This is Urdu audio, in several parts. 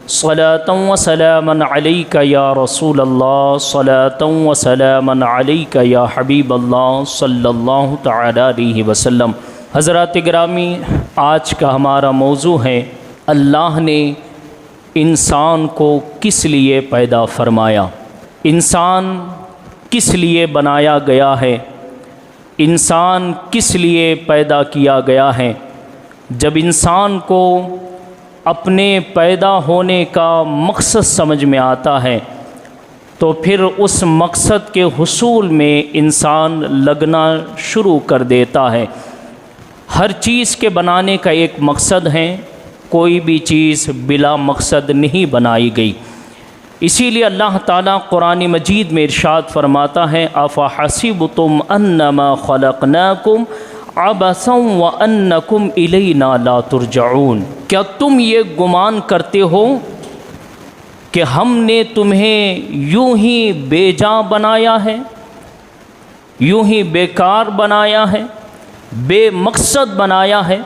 صلاۃ و سلاما علیک یا رسول اللہ، صلاۃ و سلاما علیک یا حبیب اللہ صلی اللہ تعالی علیہ وسلم۔ حضرات گرامی، آج کا ہمارا موضوع ہے اللہ نے انسان کو کس لیے پیدا فرمایا، انسان کس لیے بنایا گیا ہے، انسان کس لیے پیدا کیا گیا ہے۔ جب انسان کو اپنے پیدا ہونے کا مقصد سمجھ میں آتا ہے تو پھر اس مقصد کے حصول میں انسان لگنا شروع کر دیتا ہے۔ ہر چیز کے بنانے کا ایک مقصد ہے، کوئی بھی چیز بلا مقصد نہیں بنائی گئی۔ اسی لیے اللہ تعالیٰ قرآن مجید میں ارشاد فرماتا ہے افحسبتم انما خلقناکم عبثا وانکم الینا لا ترجعون، کیا تم یہ گمان کرتے ہو کہ ہم نے تمہیں یوں ہی بے جان بنایا ہے، یوں ہی بیکار بنایا ہے، بے مقصد بنایا ہے؟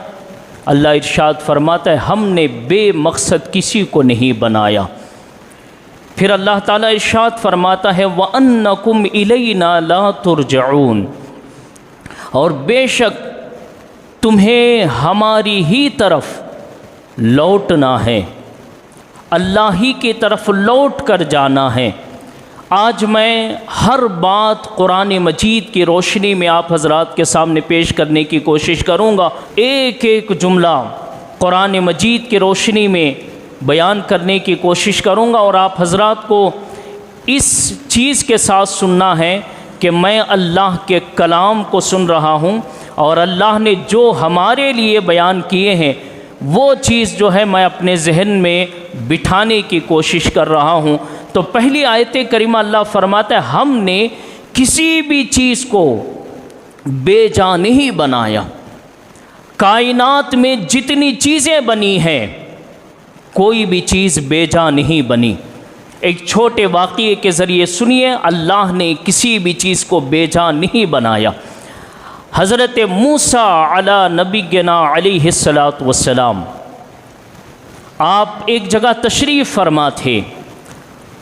اللہ ارشاد فرماتا ہے ہم نے بے مقصد کسی کو نہیں بنایا۔ پھر اللہ تعالیٰ ارشاد فرماتا ہے وَأَنَّكُمْ إِلَيْنَا لَا تُرْجَعُونَ، اور بے شک تمہیں ہماری ہی طرف لوٹنا ہے، اللہ ہی کی طرف لوٹ کر جانا ہے۔ آج میں ہر بات قرآن مجید کی روشنی میں آپ حضرات کے سامنے پیش کرنے کی کوشش کروں گا، ایک ایک جملہ قرآن مجید کی روشنی میں بیان کرنے کی کوشش کروں گا، اور آپ حضرات کو اس چیز کے ساتھ سننا ہے کہ میں اللہ کے کلام کو سن رہا ہوں اور اللہ نے جو ہمارے لیے بیان کیے ہیں وہ چیز جو ہے میں اپنے ذہن میں بٹھانے کی کوشش کر رہا ہوں۔ تو پہلی آیت کریمہ اللہ فرماتا ہے ہم نے کسی بھی چیز کو بے جا نہیں بنایا۔ کائنات میں جتنی چیزیں بنی ہیں کوئی بھی چیز بے جا نہیں بنی۔ ایک چھوٹے واقعے کے ذریعے سنیے، اللہ نے کسی بھی چیز کو بے جا نہیں بنایا۔ حضرت موسیٰ علی نبینا علیہ السلام، آپ ایک جگہ تشریف فرما تھے،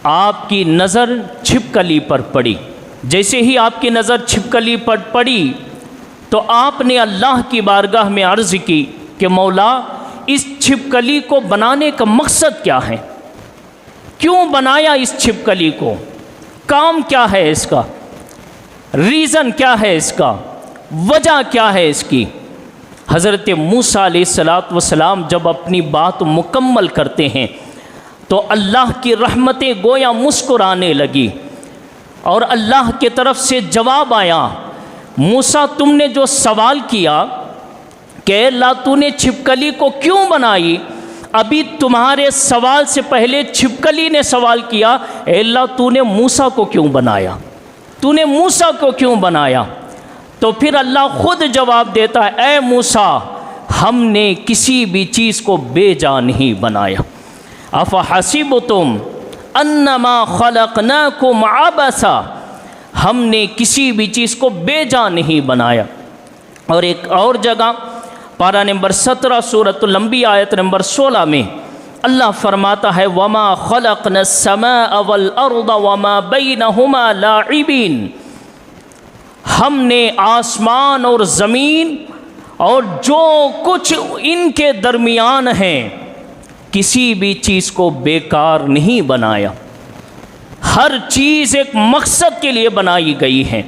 آپ کی نظر چھپکلی پر پڑی۔ جیسے ہی آپ کی نظر چھپکلی پر پڑی تو آپ نے اللہ کی بارگاہ میں عرض کی کہ مولا اس چھپکلی کو بنانے کا مقصد کیا ہے، کیوں بنایا اس چھپکلی کو، کام کیا ہے اس کا، ریزن کیا ہے اس کا، وجہ کیا ہے اس کی۔ حضرت موسیٰ علیہ السلام جب اپنی بات مکمل کرتے ہیں تو اللہ کی رحمتیں گویا مسکرانے لگی اور اللہ کی طرف سے جواب آیا موسیٰ تم نے جو سوال کیا کہ اللہ تو نے چھپکلی کو کیوں بنائی، ابھی تمہارے سوال سے پہلے چھپکلی نے سوال کیا اے اللہ تو نے موسیٰ کو کیوں بنایا، تو نے موسیٰ کو کیوں بنایا؟ تو پھر اللہ خود جواب دیتا ہے اے موسیٰ ہم نے کسی بھی چیز کو بے جا نہیں بنایا۔ افحسبتم انما خلقناکم عبثا، ہم نے کسی بھی چیز کو بے جا نہیں بنایا۔ اور ایک اور جگہ پارہ نمبر 17 سورۃ الانبیاء آیت نمبر 16 میں اللہ فرماتا ہے وما خلقنا السماء والارض وما بینہما لاعبین، ہم نے آسمان اور زمین اور جو کچھ ان کے درمیان ہیں کسی بھی چیز کو بیکار نہیں بنایا۔ ہر چیز ایک مقصد کے لیے بنائی گئی ہے،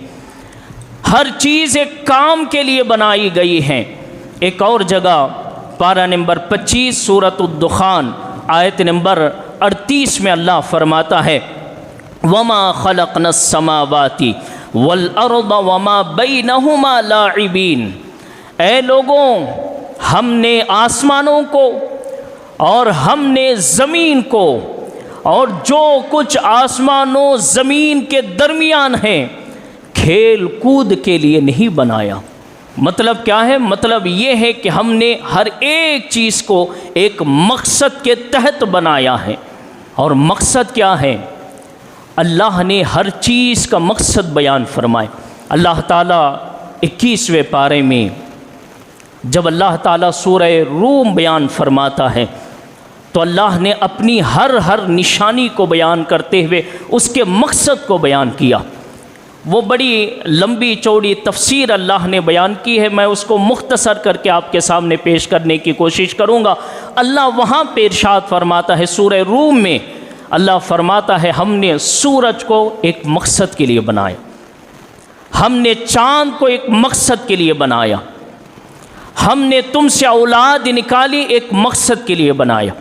ہر چیز ایک کام کے لیے بنائی گئی ہے۔ ایک اور جگہ پارہ نمبر 25 سورۃ الدخان آیت نمبر 38 میں اللہ فرماتا ہے وما خلقنا السماوات والارض وما بینہما لاعبین، اے لوگوں ہم نے آسمانوں کو اور ہم نے زمین کو اور جو کچھ آسمانوں زمین کے درمیان ہیں کھیل کود کے لیے نہیں بنایا۔ مطلب کیا ہے؟ مطلب یہ ہے کہ ہم نے ہر ایک چیز کو ایک مقصد کے تحت بنایا ہے۔ اور مقصد کیا ہے؟ اللہ نے ہر چیز کا مقصد بیان فرمائے۔ اللہ تعالیٰ 21ویں پارے میں جب اللہ تعالیٰ سورہ روم بیان فرماتا ہے تو اللہ نے اپنی ہر نشانی کو بیان کرتے ہوئے اس کے مقصد کو بیان کیا۔ وہ بڑی لمبی چوڑی تفسیر اللہ نے بیان کی ہے، میں اس کو مختصر کر کے آپ کے سامنے پیش کرنے کی کوشش کروں گا۔ اللہ وہاں پہ ارشاد فرماتا ہے سورہ روم میں، اللہ فرماتا ہے ہم نے سورج کو ایک مقصد کے لیے بنایا، ہم نے چاند کو ایک مقصد کے لیے بنایا، ہم نے تم سے اولاد نکالی ایک مقصد کے لیے بنایا،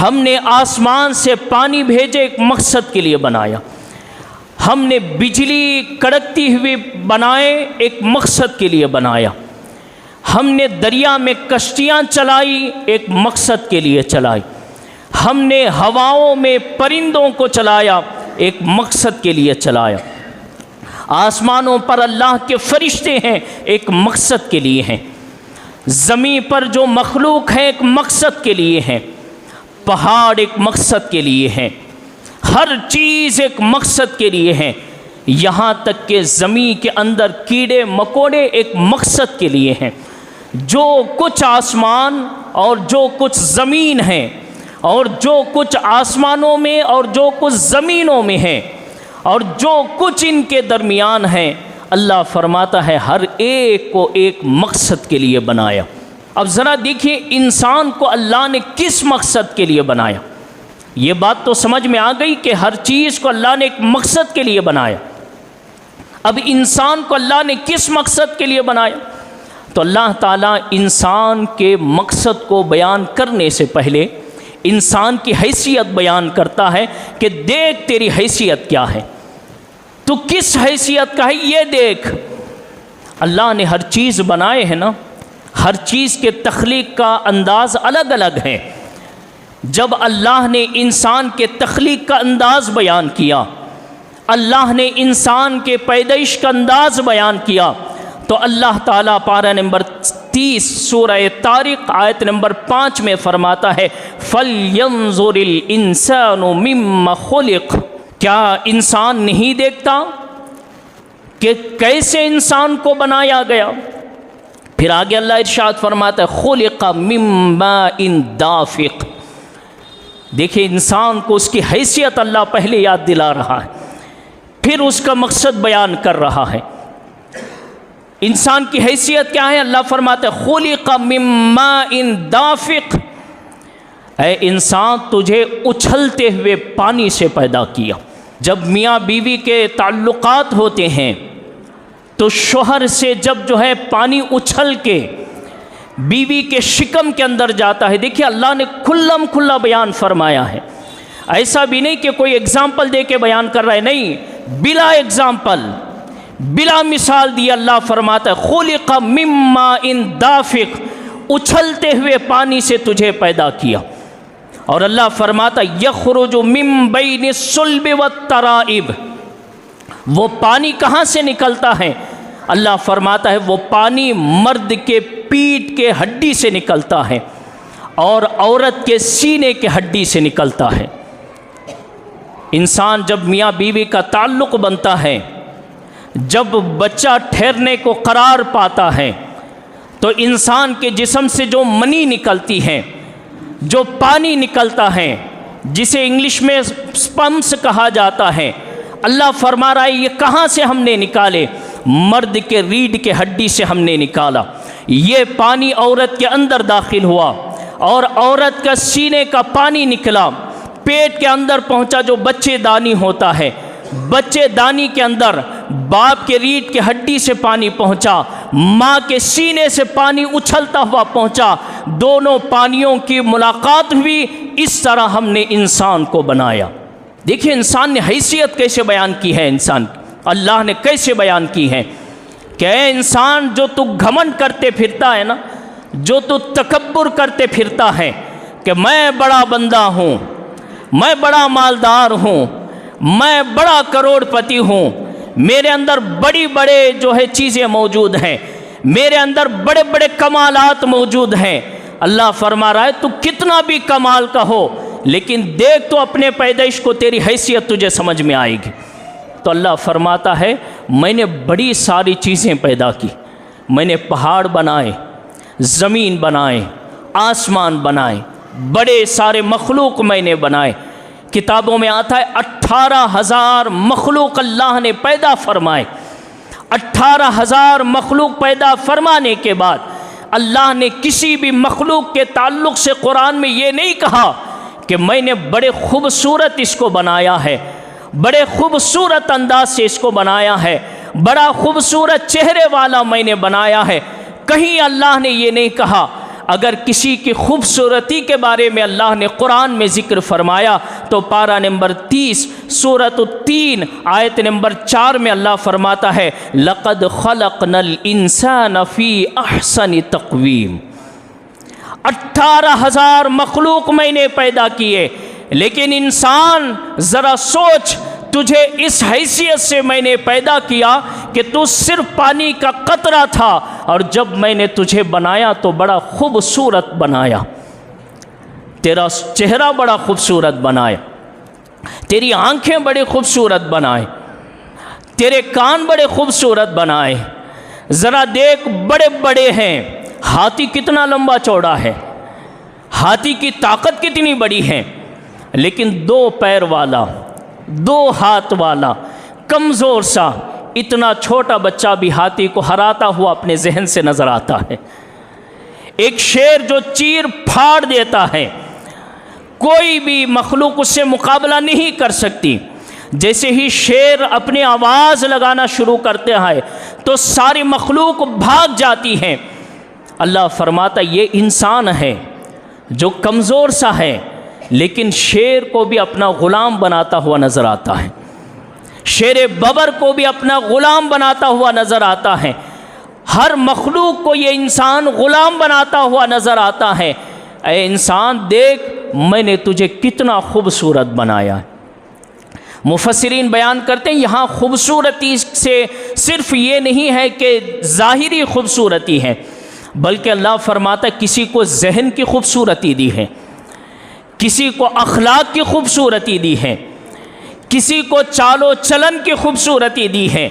ہم نے آسمان سے پانی بھیجے ایک مقصد کے لیے بنایا، ہم نے بجلی کڑکتی ہوئی بنائے ایک مقصد کے لیے بنایا، ہم نے دریا میں کشتیاں چلائی ایک مقصد کے لیے چلائی، ہم نے ہواؤں میں پرندوں کو چلایا ایک مقصد کے لیے چلایا، آسمانوں پر اللہ کے فرشتے ہیں ایک مقصد کے لیے ہیں، زمین پر جو مخلوق ہے ایک مقصد کے لیے ہیں، پہاڑ ایک مقصد کے لیے ہیں، ہر چیز ایک مقصد کے لیے ہیں، یہاں تک کہ زمین کے اندر کیڑے مکوڑے ایک مقصد کے لیے ہیں۔ جو کچھ آسمان اور جو کچھ زمین ہے اور جو کچھ آسمانوں میں اور جو کچھ زمینوں میں ہے اور جو کچھ ان کے درمیان ہے، اللہ فرماتا ہے ہر ایک کو ایک مقصد کے لیے بنایا۔ اب ذرا دیکھیے انسان کو اللہ نے کس مقصد کے لیے بنایا؟ یہ بات تو سمجھ میں آ گئی کہ ہر چیز کو اللہ نے ایک مقصد کے لیے بنایا۔ اب انسان کو اللہ نے کس مقصد کے لیے بنایا؟ تو اللہ تعالیٰ انسان کے مقصد کو بیان کرنے سے پہلے انسان کی حیثیت بیان کرتا ہے کہ دیکھ تیری حیثیت کیا ہے، تو کس حیثیت کا ہے یہ دیکھ۔ اللہ نے ہر چیز بنائے ہیں نا، ہر چیز کے تخلیق کا انداز الگ الگ ہے۔ جب اللہ نے انسان کے تخلیق کا انداز بیان کیا، اللہ نے انسان کے پیدائش کا انداز بیان کیا، تو اللہ تعالیٰ پارہ نمبر 30 سورہ طارق آیت نمبر 5 میں فرماتا ہے فَلْيَنظُرِ الْإِنسَانُ مِمَّ خُلِقَ۔ کیا انسان نہیں دیکھتا کہ کیسے انسان کو بنایا گیا؟ پھر آگے اللہ ارشاد فرماتا ہے خُلِقَ مِن مَاءٍ دَافِقٍ۔ دیکھیں انسان کو اس کی حیثیت اللہ پہلے یاد دلا رہا ہے، پھر اس کا مقصد بیان کر رہا ہے۔ انسان کی حیثیت کیا ہے؟ اللہ فرماتا ہے خُلِقَ مِن مَاءٍ دَافِقٍ۔ اے انسان تجھے اچھلتے ہوئے پانی سے پیدا کیا۔ جب میاں بیوی کے تعلقات ہوتے ہیں تو شوہر سے جب جو ہے پانی اچھل کے بیوی کے شکم کے اندر جاتا ہے، دیکھیے اللہ نے کھلم کھلا بیان فرمایا ہے، ایسا بھی نہیں کہ کوئی اگزامپل دے کے بیان کر رہا ہے، نہیں، بلا اگزامپل بلا مثال دی اللہ فرماتا ہے خُلِقَ مِن مَاءٍ دَافِقٍ، اچھلتے ہوئے پانی سے تجھے پیدا کیا۔ اور اللہ فرماتا یخرج من بین الصلب والترائب، وہ پانی کہاں سے نکلتا ہے؟ اللہ فرماتا ہے وہ پانی مرد کے پیٹھ کے ہڈی سے نکلتا ہے اور عورت کے سینے کے ہڈی سے نکلتا ہے۔ انسان جب میاں بیوی کا تعلق بنتا ہے، جب بچہ ٹھہرنے کو قرار پاتا ہے، تو انسان کے جسم سے جو منی نکلتی ہے، جو پانی نکلتا ہے، جسے انگلش میں سپمس کہا جاتا ہے، اللہ فرما رہا ہے یہ کہاں سے ہم نے نکالے؟ مرد کے ریڑھ کے ہڈی سے ہم نے نکالا۔ یہ پانی عورت کے اندر داخل ہوا اور عورت کا سینے کا پانی نکلا، پیٹ کے اندر پہنچا جو بچے دانی ہوتا ہے، بچے دانی کے اندر باپ کے ریڑھ کے ہڈی سے پانی پہنچا، ماں کے سینے سے پانی اچھلتا ہوا پہنچا، دونوں پانیوں کی ملاقات ہوئی، اس طرح ہم نے انسان کو بنایا۔ دیکھیں انسان نے حیثیت کیسے بیان کی ہے، انسان اللہ نے کیسے بیان کی ہے کہ اے انسان جو تو گھمنڈ کرتے پھرتا ہے نا، جو تو تکبر کرتے پھرتا ہے کہ میں بڑا بندہ ہوں، میں بڑا مالدار ہوں، میں بڑا کروڑ پتی ہوں، میرے اندر بڑی بڑے جو ہے چیزیں موجود ہیں، میرے اندر بڑے بڑے کمالات موجود ہیں۔ اللہ فرما رہا ہے تو کتنا بھی کمال کا ہو، لیکن دیکھ تو اپنے پیدائش کو، تیری حیثیت تجھے سمجھ میں آئے گی۔ تو اللہ فرماتا ہے میں نے بڑی ساری چیزیں پیدا کی، میں نے پہاڑ بنائے، زمین بنائے، آسمان بنائے، بڑے سارے مخلوق میں نے بنائے۔ کتابوں میں آتا ہے 18,000 مخلوق اللہ نے پیدا فرمائے۔ 18,000 مخلوق پیدا فرمانے کے بعد اللہ نے کسی بھی مخلوق کے تعلق سے قرآن میں یہ نہیں کہا کہ میں نے بڑے خوبصورت اس کو بنایا ہے، بڑے خوبصورت انداز سے اس کو بنایا ہے، بڑا خوبصورت چہرے والا میں نے بنایا ہے۔ کہیں اللہ نے یہ نہیں کہا۔ اگر کسی کی خوبصورتی کے بارے میں اللہ نے قرآن میں ذکر فرمایا تو پارہ نمبر 30 سورۃ 3 آیت نمبر 4 میں اللہ فرماتا ہے لَقَدْ خَلَقْنَا الْإِنسَانَ فِي أَحْسَنِ تَقْوِيمٍ۔ 18,000 مخلوق میں نے پیدا کیے، لیکن انسان ذرا سوچ، تجھے اس حیثیت سے میں نے پیدا کیا کہ تو صرف پانی کا قطرہ تھا، اور جب میں نے تجھے بنایا تو بڑا خوبصورت بنایا، تیرا چہرہ بڑا خوبصورت بنایا، تیری آنکھیں بڑے خوبصورت بنائے، تیرے کان بڑے خوبصورت بنائے۔ ذرا دیکھ، بڑے بڑے ہیں، ہاتھی کتنا لمبا چوڑا ہے، ہاتھی کی طاقت کتنی بڑی ہے، لیکن 2 پیر والا، 2 ہاتھ والا، کمزور سا، اتنا چھوٹا بچہ بھی ہاتھی کو ہراتا ہوا اپنے ذہن سے نظر آتا ہے۔ ایک شیر جو چیر پھاڑ دیتا ہے، کوئی بھی مخلوق اس سے مقابلہ نہیں کر سکتی۔ جیسے ہی شیر اپنی آواز لگانا شروع کرتے ہیں تو ساری مخلوق بھاگ جاتی ہیں۔ اللہ فرماتا یہ انسان ہے جو کمزور سا ہے، لیکن شیر کو بھی اپنا غلام بناتا ہوا نظر آتا ہے، شیر ببر کو بھی اپنا غلام بناتا ہوا نظر آتا ہے، ہر مخلوق کو یہ انسان غلام بناتا ہوا نظر آتا ہے۔ اے انسان دیکھ، میں نے تجھے کتنا خوبصورت بنایا ہے۔ مفسرین بیان کرتے ہیں یہاں خوبصورتی سے صرف یہ نہیں ہے کہ ظاہری خوبصورتی ہے، بلکہ اللہ فرماتا ہے کسی کو ذہن کی خوبصورتی دی ہے، کسی کو اخلاق کی خوبصورتی دی ہے، کسی کو چال و چلن کی خوبصورتی دی ہے،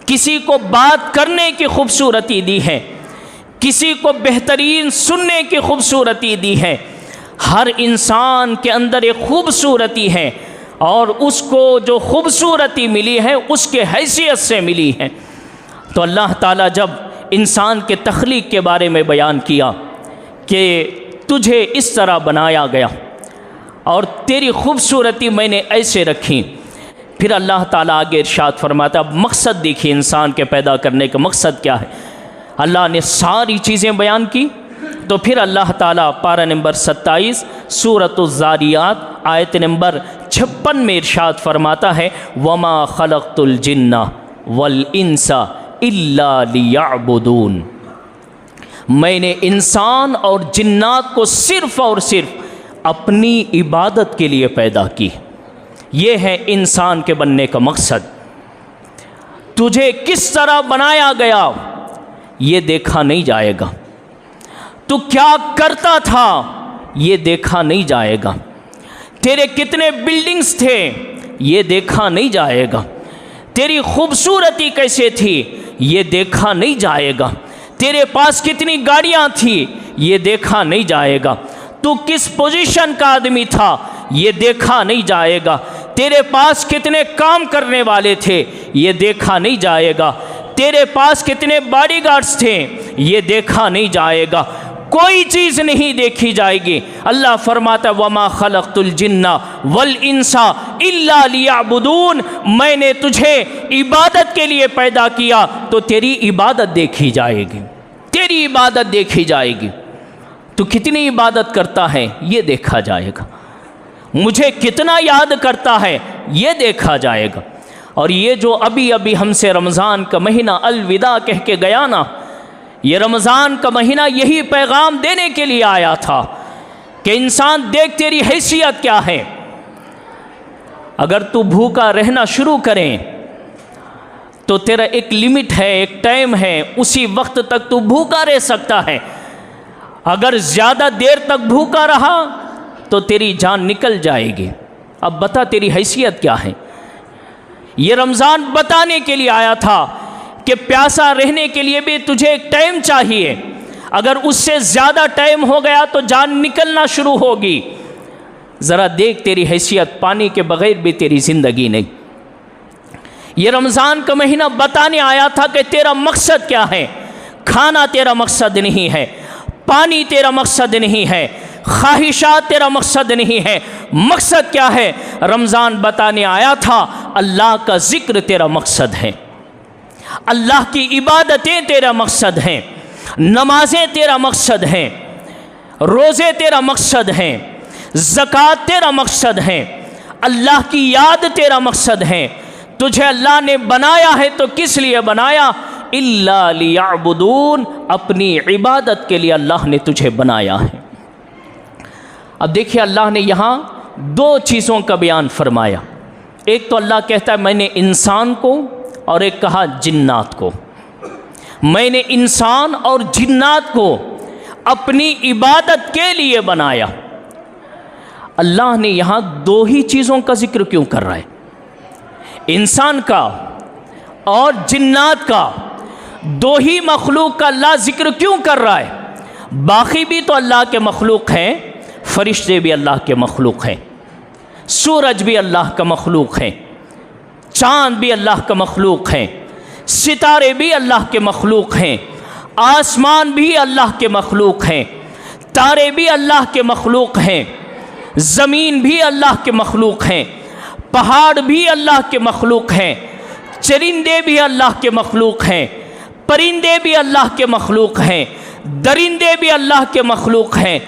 کسی کو بات کرنے کی خوبصورتی دی ہے، کسی کو بہترین سننے کی خوبصورتی دی ہے۔ ہر انسان کے اندر ایک خوبصورتی ہے، اور اس کو جو خوبصورتی ملی ہے اس کے حیثیت سے ملی ہے۔ تو اللہ تعالیٰ جب انسان کے تخلیق کے بارے میں بیان کیا کہ تجھے اس طرح بنایا گیا اور تیری خوبصورتی میں نے ایسے رکھی، پھر اللہ تعالیٰ آگے ارشاد فرماتا، اب مقصد دیکھیے انسان کے پیدا کرنے کا مقصد کیا ہے۔ اللہ نے ساری چیزیں بیان کی، تو پھر اللہ تعالیٰ پارہ نمبر 27 سورۃ الذاریات آیت نمبر 56 میں ارشاد فرماتا ہے وَمَا خَلَقْتُ الْجِنَّ وَالْإِنسَ إِلَّا لِيَعْبُدُونَ۔ میں نے انسان اور جنات کو صرف اور صرف اپنی عبادت کے لیے پیدا کی۔ یہ ہے انسان کے بننے کا مقصد۔ تجھے کس طرح بنایا گیا یہ دیکھا نہیں جائے گا، تو کیا کرتا تھا یہ دیکھا نہیں جائے گا، تیرے کتنے بلڈنگز تھے یہ دیکھا نہیں جائے گا، تیری خوبصورتی کیسے تھی یہ دیکھا نہیں جائے گا، تیرے پاس کتنی گاڑیاں تھیں یہ دیکھا نہیں جائے گا، تو کس پوزیشن کا آدمی تھا یہ دیکھا نہیں جائے گا، تیرے پاس کتنے کام کرنے والے تھے یہ دیکھا نہیں جائے گا، تیرے پاس کتنے باڈی گارڈز تھے یہ دیکھا نہیں جائے گا، کوئی چیز نہیں دیکھی جائے گی۔ اللہ فرماتا وَمَا خَلَقْتُ الْجِنَّ وَالْإِنسَ إِلَّا لِيَعْبُدُونَ، میں نے تجھے عبادت کے لیے پیدا کیا تو تیری عبادت دیکھی جائے گی، تیری عبادت دیکھی جائے گی، تو کتنی عبادت کرتا ہے یہ دیکھا جائے گا، مجھے کتنا یاد کرتا ہے یہ دیکھا جائے گا۔ اور یہ جو ابھی ہم سے رمضان کا مہینہ الوداع کہہ کے گیا نا، یہ رمضان کا مہینہ یہی پیغام دینے کے لیے آیا تھا کہ انسان دیکھ تیری حیثیت کیا ہے۔ اگر تو بھوکا رہنا شروع کریں تو تیرا ایک لمٹ ہے، ایک ٹائم ہے، اسی وقت تک تو بھوکا رہ سکتا ہے۔ اگر زیادہ دیر تک بھوکا رہا تو تیری جان نکل جائے گی۔ اب بتا تیری حیثیت کیا ہے۔ یہ رمضان بتانے کے لیے آیا تھا کہ پیاسا رہنے کے لیے بھی تجھے ایک ٹائم چاہیے۔ اگر اس سے زیادہ ٹائم ہو گیا تو جان نکلنا شروع ہوگی۔ ذرا دیکھ، تیری حیثیت پانی کے بغیر بھی تیری زندگی نہیں۔ یہ رمضان کا مہینہ بتانے آیا تھا کہ تیرا مقصد کیا ہے۔ کھانا تیرا مقصد نہیں ہے، پانی تیرا مقصد نہیں ہے، خواہشات تیرا مقصد نہیں ہے۔ مقصد کیا ہے؟ رمضان بتانے آیا تھا اللہ کا ذکر تیرا مقصد ہے، اللہ کی عبادتیں تیرا مقصد ہیں، نمازیں تیرا مقصد ہیں، روزے تیرا مقصد ہیں، زکوٰۃ تیرا مقصد ہے، اللہ کی یاد تیرا مقصد ہے۔ تجھے اللہ نے بنایا ہے تو کس لیے بنایا؟ الا لیعبدون، اپنی عبادت کے لیے اللہ نے تجھے بنایا ہے۔ اب دیکھیے اللہ نے یہاں دو چیزوں کا بیان فرمایا۔ ایک تو اللہ کہتا ہے میں نے انسان کو، اور ایک کہا جنات کو۔ میں نے انسان اور جنات کو اپنی عبادت کے لیے بنایا۔ اللہ نے یہاں دو ہی چیزوں کا ذکر کیوں کر رہا ہے؟ انسان کا اور جنات کا، دو ہی مخلوق کا اللہ ذکر کیوں کر رہا ہے؟ باقی بھی تو اللہ کے مخلوق ہیں، فرشتے بھی اللہ کے مخلوق ہیں، سورج بھی اللہ کا مخلوق ہے، چاند بھی اللہ کا مخلوق ہے، ستارے بھی اللہ کے مخلوق ہیں، آسمان بھی اللہ کے مخلوق ہیں، تارے بھی اللہ کے مخلوق ہیں، زمین بھی اللہ کے مخلوق ہیں، پہاڑ بھی اللہ کے مخلوق ہیں، چرندے بھی اللہ کے مخلوق ہیں، پرندے بھی اللہ کے مخلوق ہیں، درندے بھی اللہ کے مخلوق ہیں،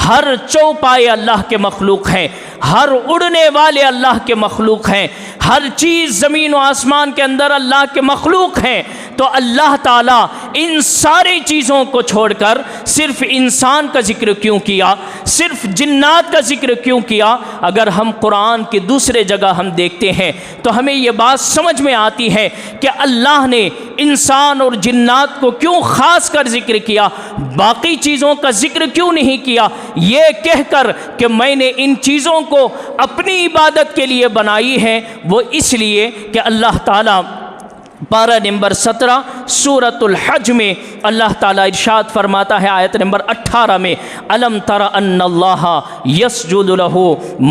ہر چوپائے اللہ کے مخلوق ہیں، ہر اڑنے والے اللہ کے مخلوق ہیں، ہر چیز زمین و آسمان کے اندر اللہ کے مخلوق ہیں۔ تو اللہ تعالیٰ ان ساری چیزوں کو چھوڑ کر صرف انسان کا ذکر کیوں کیا، صرف جنات کا ذکر کیوں کیا؟ اگر ہم قرآن کی دوسرے جگہ ہم دیکھتے ہیں تو ہمیں یہ بات سمجھ میں آتی ہے کہ اللہ نے انسان اور جنات کو کیوں خاص کر ذکر کیا، باقی چیزوں کا ذکر کیوں نہیں کیا؟ یہ کہہ کر کہ میں نے ان چیزوں کو اپنی عبادت کے لیے بنائی ہے، وہ اس لیے کہ اللہ تعالیٰ پارہ نمبر 17 سورۃ الحج میں اللہ تعالیٰ ارشاد فرماتا ہے آیت نمبر 18 میں، الم تر ان اللہ یسجد لہ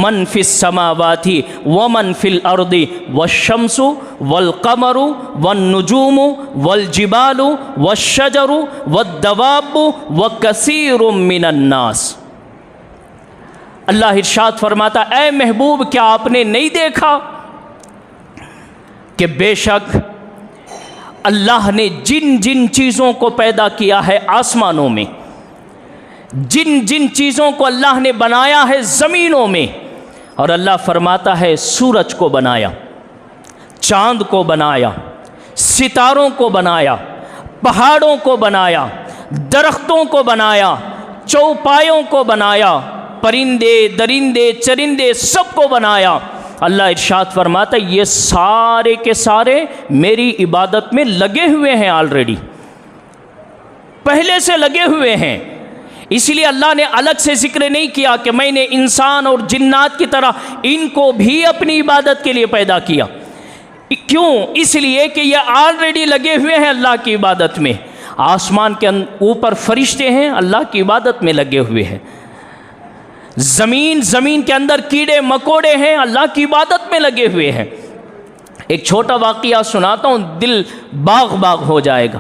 من فی السماوات ومن فی الارض والشمس والقمر والنجوم والجبال والشجر والدواب وکثیر من الناس۔ اللہ ارشاد فرماتا، اے محبوب کیا آپ نے نہیں دیکھا کہ بے شک اللہ نے جن جن چیزوں کو پیدا کیا ہے آسمانوں میں، جن جن چیزوں کو اللہ نے بنایا ہے زمینوں میں، اور اللہ فرماتا ہے سورج کو بنایا، چاند کو بنایا، ستاروں کو بنایا، پہاڑوں کو بنایا، درختوں کو بنایا، چوپایوں کو بنایا، پرندے درندے چرندے سب کو بنایا۔ اللہ ارشاد فرماتا ہے یہ سارے کے سارے میری عبادت میں لگے ہوئے ہیں، آلریڈی پہلے سے لگے ہوئے ہیں۔ اس لیے اللہ نے الگ سے ذکر نہیں کیا کہ میں نے انسان اور جنات کی طرح ان کو بھی اپنی عبادت کے لیے پیدا کیا۔ کیوں؟ اس لیے کہ یہ آلریڈی لگے ہوئے ہیں اللہ کی عبادت میں۔ آسمان کے اوپر فرشتے ہیں، اللہ کی عبادت میں لگے ہوئے ہیں۔ زمین کے اندر کیڑے مکوڑے ہیں، اللہ کی عبادت میں لگے ہوئے ہیں۔ ایک چھوٹا واقعہ سناتا ہوں، دل باغ باغ ہو جائے گا۔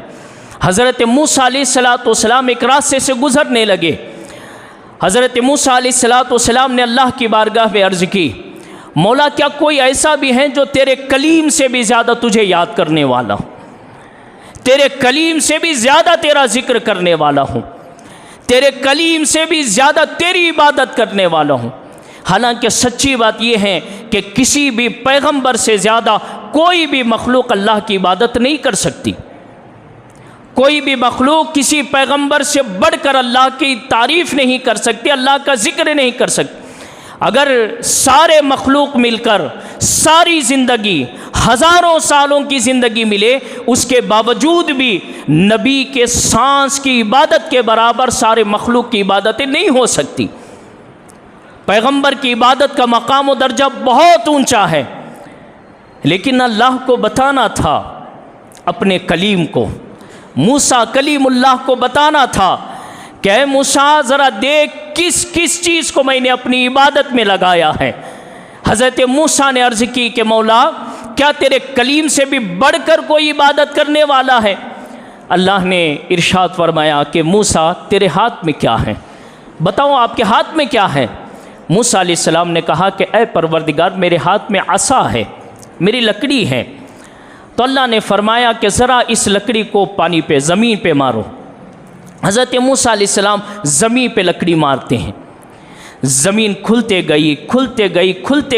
حضرت موسیٰ علیہ السلام ایک راستے سے گزرنے لگے۔ حضرت موسیٰ علیہ السلام نے اللہ کی بارگاہ میں عرض کی، مولا کیا کوئی ایسا بھی ہے جو تیرے کلیم سے بھی زیادہ تجھے یاد کرنے والا ہو، تیرے کلیم سے بھی زیادہ تیرا ذکر کرنے والا ہوں، تیرے کلیم سے بھی زیادہ تیری عبادت کرنے والا ہوں؟ حالانکہ سچی بات یہ ہے کہ کسی بھی پیغمبر سے زیادہ کوئی بھی مخلوق اللہ کی عبادت نہیں کر سکتی۔ کوئی بھی مخلوق کسی پیغمبر سے بڑھ کر اللہ کی تعریف نہیں کر سکتی، اللہ کا ذکر نہیں کر سکتی۔ اگر سارے مخلوق مل کر ساری زندگی، ہزاروں سالوں کی زندگی ملے، اس کے باوجود بھی نبی کے سانس کی عبادت کے برابر سارے مخلوق کی عبادتیں نہیں ہو سکتی۔ پیغمبر کی عبادت کا مقام و درجہ بہت اونچا ہے، لیکن اللہ کو بتانا تھا اپنے کلیم کو، موسیٰ کلیم اللہ کو بتانا تھا کہ اے موسیٰ ذرا دیکھ کس کس چیز کو میں نے اپنی عبادت میں لگایا ہے۔ حضرت موسیٰ نے عرض کی کہ مولا کیا تیرے کلیم سے بھی بڑھ کر کوئی عبادت کرنے والا ہے؟ اللہ نے ارشاد فرمایا کہ موسیٰ تیرے ہاتھ میں کیا ہے؟ بتاؤ آپ کے ہاتھ میں کیا ہے؟ موسیٰ علیہ السلام نے کہا کہ اے پروردگار میرے ہاتھ میں عصا ہے، میری لکڑی ہے۔ تو اللہ نے فرمایا کہ ذرا اس لکڑی کو پانی پہ زمین پہ مارو۔ حضرت موسیٰ علیہ السلام زمین پہ لکڑی مارتے ہیں، زمین کھلتے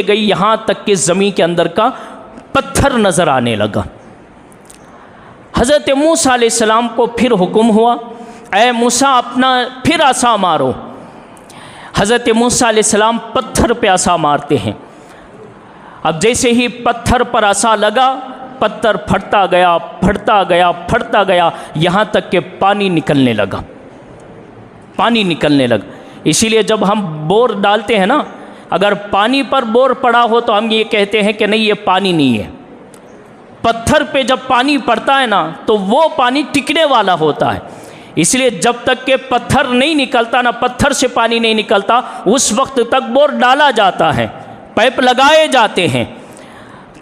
گئی یہاں تک کہ زمین کے اندر کا پتھر نظر آنے لگا۔ حضرت موسیٰ علیہ السلام کو پھر حکم ہوا اے موسیٰ اپنا پھر عصا مارو۔ حضرت موسیٰ علیہ السلام پتھر پہ عصا مارتے ہیں۔ اب جیسے ہی پتھر پر عصا لگا پتھر پھٹتا گیا یہاں تک کہ پانی نکلنے لگا۔ اسی لیے جب ہم بور ڈالتے ہیں نا، اگر پانی پر بور پڑا ہو تو ہم یہ کہتے ہیں کہ نہیں یہ پانی نہیں ہے۔ پتھر پہ جب پانی پڑتا ہے نا تو وہ پانی ٹکنے والا ہوتا ہے۔ اس لیے جب تک کہ پتھر نہیں نکلتا نا، پتھر سے پانی نہیں نکلتا، اس وقت تک بور ڈالا جاتا ہے، پائپ لگائے جاتے ہیں۔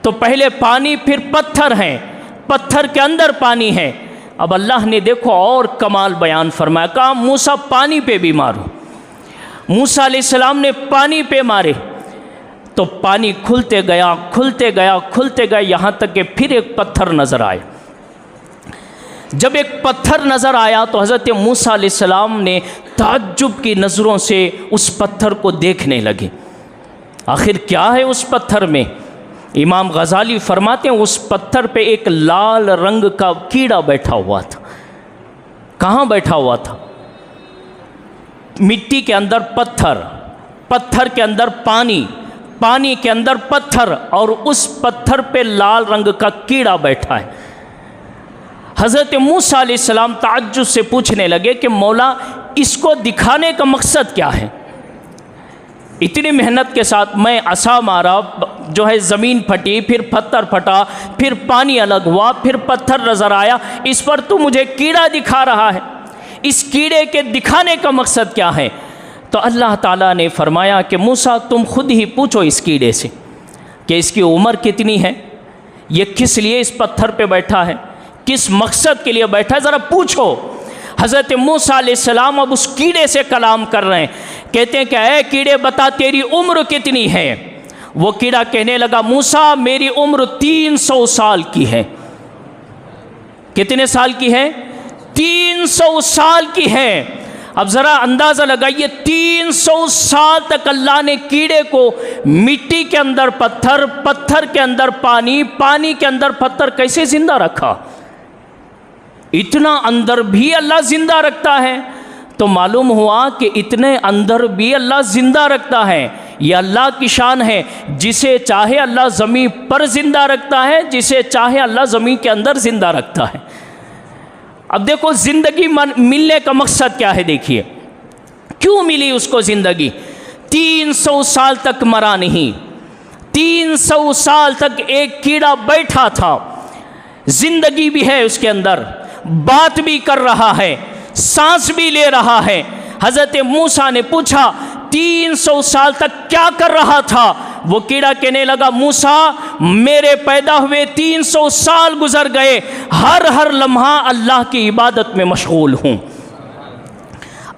تو پہلے پانی پھر پتھر ہیں، پتھر کے اندر پانی ہے۔ اب اللہ نے دیکھو اور کمال بیان فرمایا، کہا موسیٰ پانی پہ بھی مارو۔ موسیٰ علیہ السلام نے پانی پہ مارے تو پانی کھلتے گیا یہاں تک کہ پھر ایک پتھر نظر آیا۔ جب ایک پتھر نظر آیا تو حضرت موسیٰ علیہ السلام نے تعجب کی نظروں سے اس پتھر کو دیکھنے لگے، آخر کیا ہے اس پتھر میں؟ امام غزالی فرماتے ہیں اس پتھر پہ ایک لال رنگ کا کیڑا بیٹھا ہوا تھا۔ کہاں بیٹھا ہوا تھا؟ مٹی کے اندر پتھر، پتھر کے اندر پانی، پانی کے اندر پتھر، اور اس پتھر پہ لال رنگ کا کیڑا بیٹھا ہے۔ حضرت موسیٰ علیہ السلام تعجب سے پوچھنے لگے کہ مولا اس کو دکھانے کا مقصد کیا ہے؟ اتنی محنت کے ساتھ میں عصا مارا، جو ہے زمین پھٹی، پھر پتھر پھٹا، پھر پانی الگ ہوا، پھر پتھر نظر آیا، اس پر تو مجھے کیڑا دکھا رہا ہے، اس کیڑے کے دکھانے کا مقصد کیا ہے؟ تو اللہ تعالیٰ نے فرمایا کہ موسیٰ تم خود ہی پوچھو اس کیڑے سے کہ اس کی عمر کتنی ہے، یہ کس لیے اس پتھر پہ بیٹھا ہے، کس مقصد کے لیے بیٹھا ہے، ذرا پوچھو۔ حضرت موسیٰ علیہ السلام اب اس کیڑے سے کلام کر رہے ہیں، کہتے ہیں کہ اے کیڑے بتا تیری عمر کتنی ہے؟ وہ کیڑا کہنے لگا موسیٰ میری عمر 300 سال کی ہے۔ کتنے سال کی ہے؟ 300 سال کی ہے۔ اب ذرا اندازہ لگائیے 300 سال تک اللہ نے کیڑے کو مٹی کے اندر پتھر، پتھر کے اندر پانی، پانی کے اندر پتھر کیسے زندہ رکھا؟ اتنا اندر بھی اللہ زندہ رکھتا ہے۔ تو معلوم ہوا کہ اتنے اندر بھی اللہ زندہ رکھتا ہے۔ یہ اللہ کی شان ہے، جسے چاہے اللہ زمین پر زندہ رکھتا ہے، جسے چاہے اللہ زمین کے اندر زندہ رکھتا ہے۔ اب دیکھو زندگی ملنے کا مقصد کیا ہے، دیکھیے کیوں ملی اس کو زندگی۔ 300 سال تک مرا نہیں، 300 سال تک ایک کیڑا بیٹھا تھا، زندگی بھی ہے اس کے اندر، بات بھی کر رہا ہے، سانس بھی لے رہا ہے۔ حضرت موسیٰ نے پوچھا 300 سال تک کیا کر رہا تھا؟ وہ کیڑا کہنے لگا موسیٰ میرے پیدا ہوئے 300 سال گزر گئے، ہر لمحہ اللہ کی عبادت میں مشغول ہوں،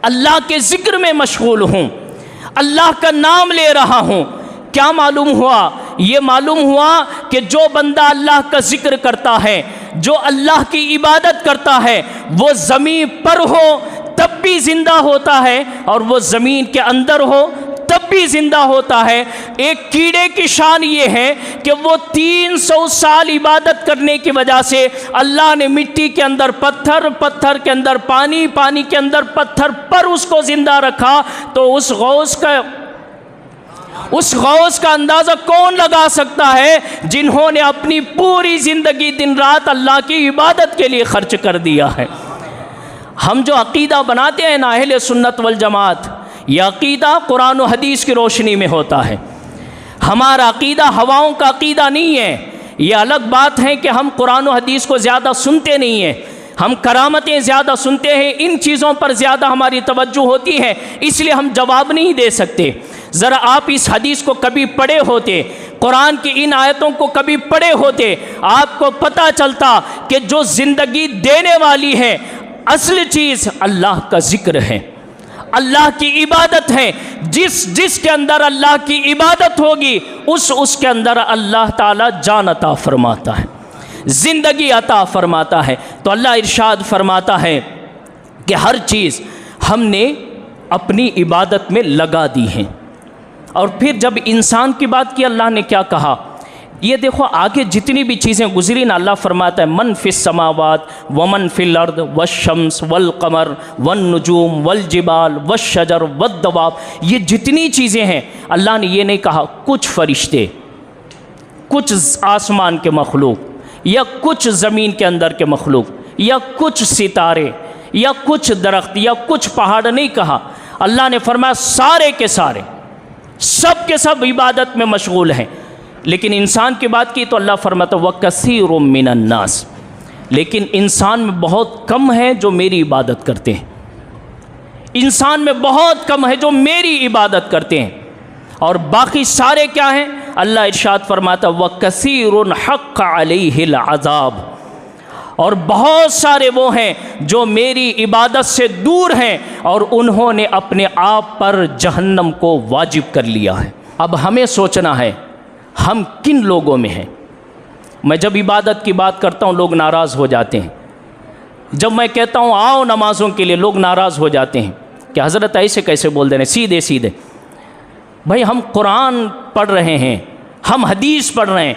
اللہ کے ذکر میں مشغول ہوں، اللہ کا نام لے رہا ہوں۔ کیا معلوم ہوا؟ یہ معلوم ہوا کہ جو بندہ اللہ کا ذکر کرتا ہے، جو اللہ کی عبادت کرتا ہے، وہ زمین پر ہو تب بھی زندہ ہوتا ہے، اور وہ زمین کے اندر ہو تب بھی زندہ ہوتا ہے۔ ایک کیڑے کی شان یہ ہے کہ وہ 300 سال عبادت کرنے کی وجہ سے اللہ نے مٹی کے اندر پتھر، پتھر کے اندر پانی، پانی کے اندر پتھر پر اس کو زندہ رکھا۔ تو اس غوث کا اندازہ کون لگا سکتا ہے جنہوں نے اپنی پوری زندگی دن رات اللہ کی عبادت کے لیے خرچ کر دیا ہے۔ ہم جو عقیدہ بناتے ہیں نا اہل سنت والجماعت، یہ عقیدہ قرآن و حدیث کی روشنی میں ہوتا ہے۔ ہمارا عقیدہ ہواؤں کا عقیدہ نہیں ہے۔ یہ الگ بات ہے کہ ہم قرآن و حدیث کو زیادہ سنتے نہیں ہیں، ہم کرامتیں زیادہ سنتے ہیں، ان چیزوں پر زیادہ ہماری توجہ ہوتی ہے، اس لیے ہم جواب نہیں دے سکتے۔ ذرا آپ اس حدیث کو کبھی پڑھے ہوتے، قرآن کی ان آیتوں کو کبھی پڑھے ہوتے، آپ کو پتہ چلتا کہ جو زندگی دینے والی ہے اصل چیز اللہ کا ذکر ہے، اللہ کی عبادت ہے۔ جس کے اندر اللہ کی عبادت ہوگی اس کے اندر اللہ تعالیٰ جان عطا فرماتا ہے، زندگی عطا فرماتا ہے۔ تو اللہ ارشاد فرماتا ہے کہ ہر چیز ہم نے اپنی عبادت میں لگا دی ہے۔ اور پھر جب انسان کی بات کی اللہ نے کیا کہا، یہ دیکھو آگے جتنی بھی چیزیں گزری نا، اللہ فرماتا ہے من فی السماوات ومن فی الارض والشمس والقمر والنجوم والجبال والشجر والدواب، یہ جتنی چیزیں ہیں اللہ نے یہ نہیں کہا کچھ فرشتے، کچھ آسمان کے مخلوق، یا کچھ زمین کے اندر کے مخلوق، یا کچھ ستارے، یا کچھ درخت، یا کچھ پہاڑ نہیں کہا۔ اللہ نے فرمایا سارے کے سارے، سب کے سب عبادت میں مشغول ہیں۔ لیکن انسان کی بات کی تو اللہ فرماتا وَكَثِيرٌ مِّنَ النَّاسِ، لیکن انسان میں بہت کم ہے جو میری عبادت کرتے ہیں، انسان میں بہت کم ہے جو میری عبادت کرتے ہیں، اور باقی سارے کیا ہیں؟ اللہ ارشاد فرماتا وَكَثِيرٌ حَقَّ عَلَيْهِ الْعَذَابُ، اور بہت سارے وہ ہیں جو میری عبادت سے دور ہیں اور انہوں نے اپنے آپ پر جہنم کو واجب کر لیا ہے۔ اب ہمیں سوچنا ہے ہم کن لوگوں میں ہیں۔ میں جب عبادت کی بات کرتا ہوں لوگ ناراض ہو جاتے ہیں، جب میں کہتا ہوں آؤ نمازوں کے لیے لوگ ناراض ہو جاتے ہیں کہ حضرت ایسے کیسے بول دے رہے ہیں، سیدھے سیدھے۔ بھائی ہم قرآن پڑھ رہے ہیں، ہم حدیث پڑھ رہے ہیں۔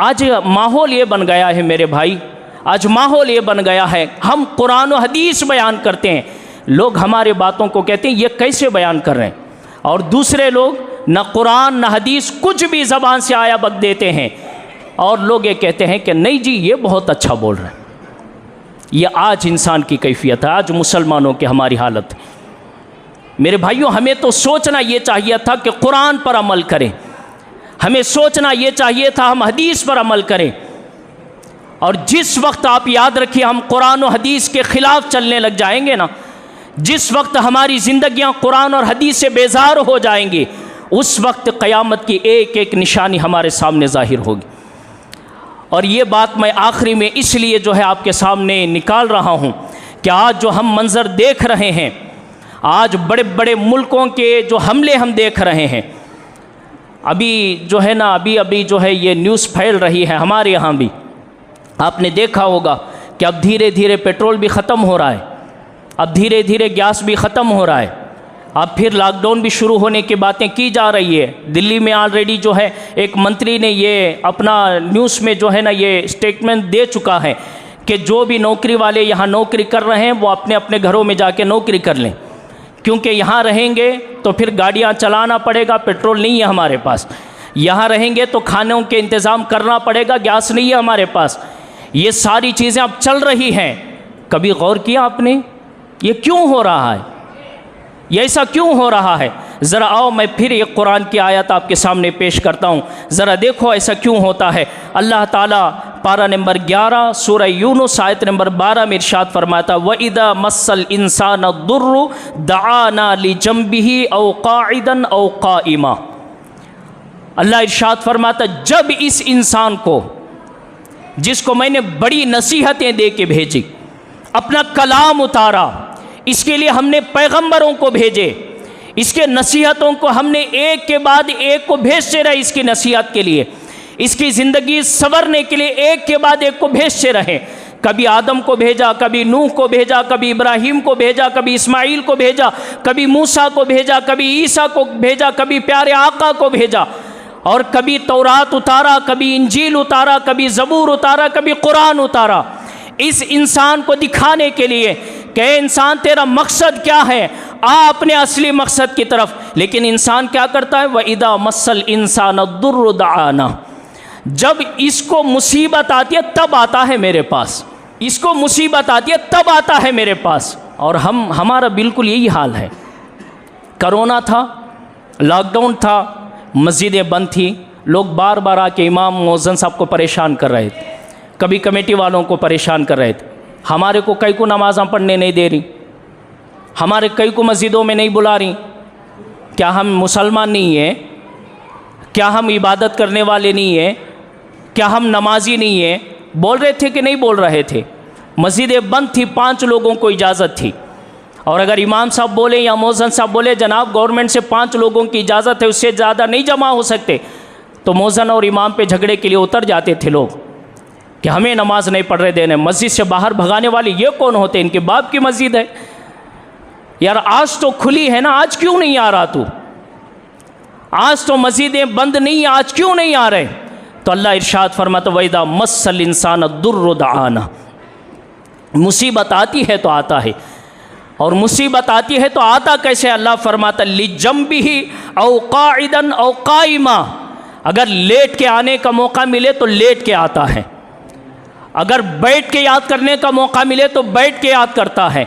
آج ماحول یہ بن گیا ہے میرے بھائی، آج ماحول یہ بن گیا ہے ہم قرآن و حدیث بیان کرتے ہیں، لوگ ہمارے باتوں کو کہتے ہیں یہ کیسے بیان کر رہے ہیں، اور دوسرے لوگ نہ قرآن نہ حدیث کچھ بھی زبان سے آیا بک دیتے ہیں، اور لوگ یہ کہتے ہیں کہ نہیں جی یہ بہت اچھا بول رہے ہیں۔ یہ آج انسان کی کیفیت ہے، آج مسلمانوں کی ہماری حالت۔ میرے بھائیوں ہمیں تو سوچنا یہ چاہیے تھا کہ قرآن پر عمل کریں، ہمیں سوچنا یہ چاہیے تھا ہم حدیث پر عمل کریں۔ اور جس وقت آپ یاد رکھیے ہم قرآن و حدیث کے خلاف چلنے لگ جائیں گے نا، جس وقت ہماری زندگیاں قرآن اور حدیث سے بیزار ہو جائیں گی، اس وقت قیامت کی ایک ایک نشانی ہمارے سامنے ظاہر ہوگی۔ اور یہ بات میں آخری میں اس لیے جو ہے آپ کے سامنے نکال رہا ہوں کہ آج جو ہم منظر دیکھ رہے ہیں، آج بڑے بڑے ملکوں کے جو حملے ہم دیکھ رہے ہیں، ابھی جو ہے نا ابھی جو ہے یہ نیوز پھیل رہی ہے ہمارے یہاں بھی، آپ نے دیکھا ہوگا کہ اب دھیرے دھیرے پیٹرول بھی ختم ہو رہا ہے، اب دھیرے دھیرے گیس بھی ختم ہو رہا ہے، اب پھر لاک ڈاؤن بھی شروع ہونے کی باتیں کی جا رہی ہے۔ دلی میں آلریڈی جو ہے ایک منتری نے یہ اپنا نیوز میں جو ہے نا یہ اسٹیٹمنٹ دے چکا ہے کہ جو بھی نوکری والے یہاں نوکری کر رہے ہیں وہ اپنے اپنے گھروں میں جا کے نوکری کر لیں، کیونکہ یہاں رہیں گے تو پھر گاڑیاں چلانا پڑے گا، پیٹرول نہیں ہے ہمارے پاس، یہاں رہیں گے تو کھانوں کے انتظام کرنا پڑے گا، گیس نہیں ہے ہمارے پاس۔ یہ ساری چیزیں اب چل رہی ہیں، کبھی غور کیا آپ نے یہ کیوں ہو رہا ہے، یہ ایسا کیوں ہو رہا ہے؟ ذرا آؤ میں پھر یہ قرآن کی آیت آپ کے سامنے پیش کرتا ہوں، ذرا دیکھو ایسا کیوں ہوتا ہے۔ اللہ تعالیٰ پارہ نمبر 11 سورہ یونس آیت نمبر 12 میں ارشاد فرماتا وَإِذَا مَسَّ الْإِنسَانَ الضُّرُّ دَعَانَا لِجَنبِهِ أَوْ قَاعِدًا أَوْ قَائِمًا۔ اللہ ارشاد فرماتا جب اس انسان کو، جس کو میں نے بڑی نصیحتیں دے کے بھیجی، اپنا کلام اتارا، اس کے لیے ہم نے پیغمبروں کو بھیجے، اس کے نصیحتوں کو ہم نے ایک کے بعد ایک کو بھیجتے رہے، اس کی نصیحت کے لیے، اس کی زندگی سنورنے کے لیے ایک کے بعد ایک کو بھیجتے رہے۔ کبھی آدم کو بھیجا، کبھی نوح کو بھیجا، کبھی ابراہیم کو بھیجا، کبھی اسماعیل کو بھیجا، کبھی موسیٰ کو بھیجا، کبھی عیسیٰ کو بھیجا، کبھی پیارے آقا کو بھیجا، اور کبھی تورات اتارا، کبھی انجیل اتارا، کبھی زبور اتارا، کبھی قرآن اتارا، اس انسان کو دکھانے کے لیے کہ اے انسان تیرا مقصد کیا ہے، آ اپنے اصلی مقصد کی طرف۔ لیکن انسان کیا کرتا ہے وَإِذَا مَسَّ الْإِنسَانَ الضُّرُّ دَعَانَا، جب اس کو مصیبت آتی ہے تب آتا ہے میرے پاس، اس کو مصیبت آتی ہے تب آتا ہے میرے پاس۔ اور ہمارا بالکل یہی حال ہے۔ کرونا تھا، لاک ڈاؤن تھا، مسجدیں بند تھیں، لوگ بار بار آ کے امام مؤذن صاحب کو پریشان کر رہے تھے، کبھی کمیٹی والوں کو پریشان کر رہے تھے، ہمارے کو کئی کو نمازاں پڑھنے نہیں دے رہی، ہمارے کئی کو مسجدوں میں نہیں بلا رہی۔ کیا ہم مسلمان نہیں ہیں؟ کیا ہم عبادت کرنے والے نہیں ہیں؟ کیا ہم نمازی نہیں ہیں؟ بول رہے تھے کہ نہیں بول رہے تھے؟ مسجدیں بند تھی، 5 لوگوں کو اجازت تھی، اور اگر امام صاحب بولے یا مؤذن صاحب بولے جناب گورنمنٹ سے 5 لوگوں کی اجازت ہے، اس سے زیادہ نہیں جمع ہو سکتے، تو مؤذن اور امام پہ جھگڑے کے لیے اتر جاتے تھے لوگ کہ ہمیں نماز نہیں پڑھ رہے دینے۔ مسجد سے باہر بھگانے والے یہ کون ہوتے ہیں؟ ان کے باپ کی مسجد ہے یار، آج تو کھلی ہے نا، آج کیوں نہیں آ رہا تو؟ آج تو مسجدیں بند نہیں، آج کیوں نہیں آ رہے؟ تو اللہ ارشاد فرماتا وَإِذَا مَسَّ الْإِنسَانَ الضُّرُّ دَعَانَا، مصیبت آتی ہے تو آتا ہے، اور مصیبت آتی ہے تو آتا کیسے؟ اللہ فرماتا لِجَنبِهِ أَوْ قَاعِدًا أَوْ قَائِمًا، اگر لیٹ کے آنے کا موقع ملے تو لیٹ کے آتا ہے، اگر بیٹھ کے یاد کرنے کا موقع ملے تو بیٹھ کے یاد کرتا ہے،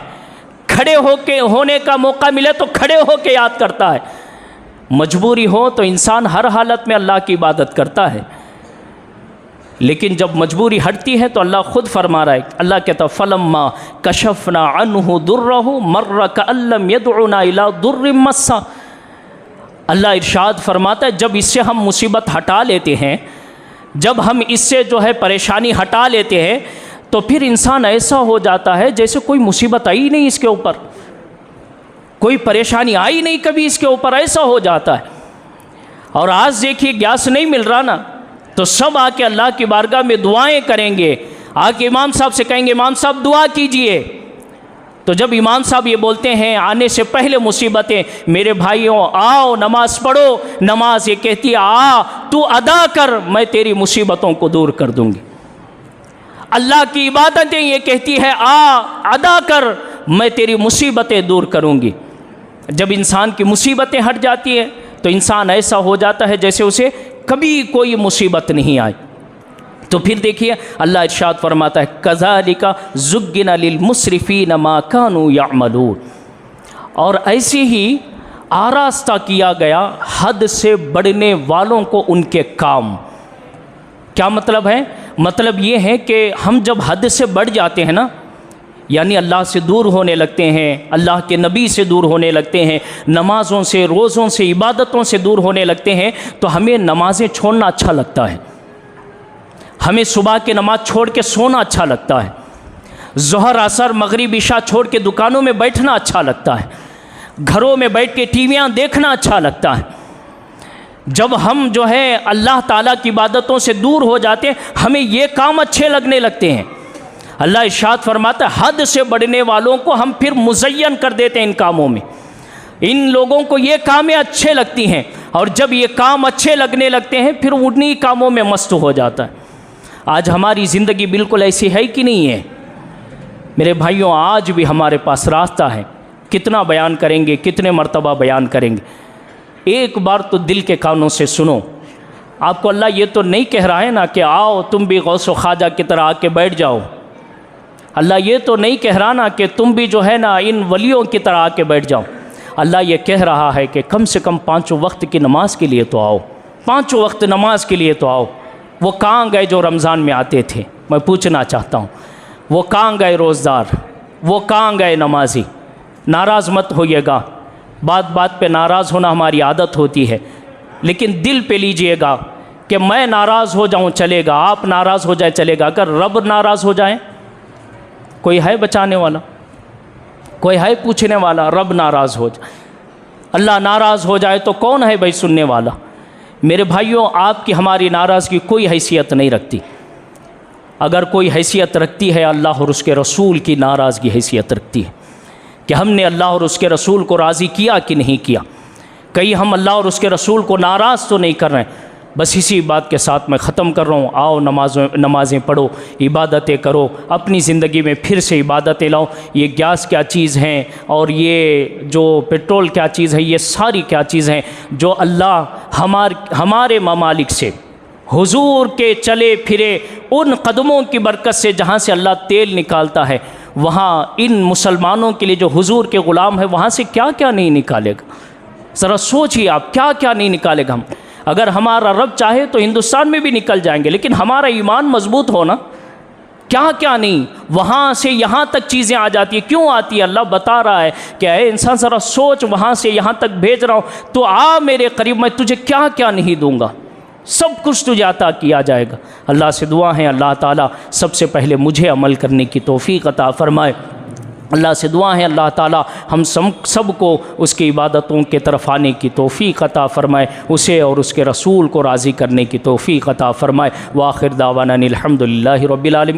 کھڑے ہو کے ہونے کا موقع ملے تو کھڑے ہو کے یاد کرتا ہے۔ مجبوری ہو تو انسان ہر حالت میں اللہ کی عبادت کرتا ہے، لیکن جب مجبوری ہٹتی ہے تو اللہ خود فرما رہا ہے، اللہ کہتا فَلَمَّا كَشَفْنَا عَنْهُ ضُرَّهُ مَرَّ كَأَن لَّمْ يَدْعُنَا إِلَىٰ ضُرٍّ مَّسَّهُ، اللہ ارشاد فرماتا ہے جب اس سے ہم مصیبت ہٹا لیتے ہیں، جب ہم اس سے جو ہے پریشانی ہٹا لیتے ہیں، تو پھر انسان ایسا ہو جاتا ہے جیسے کوئی مصیبت آئی نہیں اس کے اوپر، کوئی پریشانی آئی نہیں کبھی اس کے اوپر، ایسا ہو جاتا ہے۔ اور آج دیکھیے گیس نہیں مل رہا نا، تو سب آ کے اللہ کی بارگاہ میں دعائیں کریں گے، آ کے امام صاحب سے کہیں گے امام صاحب دعا کیجئے۔ تو جب امام صاحب یہ بولتے ہیں آنے سے پہلے مصیبتیں، میرے بھائیوں آؤ نماز پڑھو، نماز یہ کہتی ہے آ تو ادا کر، میں تیری مصیبتوں کو دور کر دوں گی۔ اللہ کی عبادتیں یہ کہتی ہے آ ادا کر، میں تیری مصیبتیں دور کروں گی۔ جب انسان کی مصیبتیں ہٹ جاتی ہیں تو انسان ایسا ہو جاتا ہے جیسے اسے کبھی کوئی مصیبت نہیں آئی۔ تو پھر دیکھیے اللہ ارشاد فرماتا ہے كَذَلِكَ زُيِّنَ لِلْمُسْرِفِينَ مَا كَانُوا يَعْمَلُونَ، اور ایسے ہی آراستہ کیا گیا حد سے بڑھنے والوں کو ان کے کام۔ کیا مطلب ہے؟ مطلب یہ ہے کہ ہم جب حد سے بڑھ جاتے ہیں نا، یعنی اللہ سے دور ہونے لگتے ہیں، اللہ کے نبی سے دور ہونے لگتے ہیں، نمازوں سے، روزوں سے، عبادتوں سے دور ہونے لگتے ہیں، تو ہمیں نمازیں چھوڑنا اچھا لگتا ہے، ہمیں صبح کی نماز چھوڑ کے سونا اچھا لگتا ہے، ظہر عصر مغرب عشاء چھوڑ کے دکانوں میں بیٹھنا اچھا لگتا ہے، گھروں میں بیٹھ کے ٹی ویاں دیکھنا اچھا لگتا ہے۔ جب ہم جو ہے اللہ تعالیٰ کی عبادتوں سے دور ہو جاتے ہیں، ہمیں یہ کام اچھے لگنے لگتے ہیں۔ اللہ ارشاد فرماتا ہے حد سے بڑھنے والوں کو ہم پھر مزین کر دیتے ہیں ان کاموں میں، ان لوگوں کو یہ کامیں اچھے لگتی ہیں، اور جب یہ کام اچھے لگنے لگتے ہیں پھر انہی کاموں میں مست ہو جاتا ہے۔ آج ہماری زندگی بالکل ایسی ہے کہ نہیں ہے میرے بھائیوں؟ آج بھی ہمارے پاس راستہ ہے، کتنا بیان کریں گے، کتنے مرتبہ بیان کریں گے؟ ایک بار تو دل کے کانوں سے سنو، آپ کو اللہ یہ تو نہیں کہہ رہا ہے نا کہ آؤ تم بھی غوث و خواجہ کی طرح آ کے بیٹھ جاؤ، اللہ یہ تو نہیں کہہ رہا نا کہ تم بھی جو ہے نا ان ولیوں کی طرح آ کے بیٹھ جاؤ، اللہ یہ کہہ رہا ہے کہ کم سے کم 5 وقت کی نماز کے لیے تو آؤ، 5 وقت نماز کے لیے تو آؤ۔ وہ کہاں گئے جو رمضان میں آتے تھے؟ میں پوچھنا چاہتا ہوں، وہ کہاں گئے روزدار؟ وہ کہاں گئے نمازی؟ ناراض مت ہوئیے گا، بات بات پہ ناراض ہونا ہماری عادت ہوتی ہے، لیکن دل پہ لیجئے گا کہ میں ناراض ہو جاؤں چلے گا، آپ ناراض ہو جائے چلے گا، اگر رب ناراض ہو جائے کوئی ہے بچانے والا؟ کوئی ہے پوچھنے والا؟ رب ناراض ہو جائے، اللہ ناراض ہو جائے تو کون ہے بھائی سننے والا؟ میرے بھائیوں آپ کی ہماری ناراضگی کوئی حیثیت نہیں رکھتی، اگر کوئی حیثیت رکھتی ہے اللہ اور اس کے رسول کی ناراضگی حیثیت رکھتی ہے کہ ہم نے اللہ اور اس کے رسول کو راضی کیا کہ نہیں کیا، کہیں ہم اللہ اور اس کے رسول کو ناراض تو نہیں کر رہے ہیں۔ بس اسی بات کے ساتھ میں ختم کر رہا ہوں، آؤ نمازیں پڑھو، عبادتیں کرو، اپنی زندگی میں پھر سے عبادتیں لاؤ۔ یہ گیس کیا چیز ہیں اور یہ جو پیٹرول کیا چیز ہے، یہ ساری کیا چیز ہیں جو اللہ ہمارے ممالک سے حضور کے چلے پھرے ان قدموں کی برکت سے جہاں سے اللہ تیل نکالتا ہے، وہاں ان مسلمانوں کے لیے جو حضور کے غلام ہیں وہاں سے کیا کیا نہیں نکالے گا؟ ذرا سوچیے آپ، کیا کیا نہیں نکالے گا ہم؟ اگر ہمارا رب چاہے تو ہندوستان میں بھی نکل جائیں گے، لیکن ہمارا ایمان مضبوط ہونا، کیا کیا نہیں، وہاں سے یہاں تک چیزیں آ جاتی ہیں. کیوں آتی ہے؟ اللہ بتا رہا ہے کہ اے انسان ذرا سوچ، وہاں سے یہاں تک بھیج رہا ہوں تو آ میرے قریب، میں تجھے کیا کیا نہیں دوں گا، سب کچھ تجھے عطا کیا جائے گا. اللہ سے دعا ہے اللہ تعالیٰ سب سے پہلے مجھے عمل کرنے کی توفیق عطا فرمائے. اللہ سے دعا ہے اللہ تعالیٰ ہم سب کو اس کی عبادتوں کے طرف آنے کی توفیق عطا فرمائے، اسے اور اس کے رسول کو راضی کرنے کی توفیق عطا فرمائے. وآخر دعوانا الحمدللہ رب العالمین.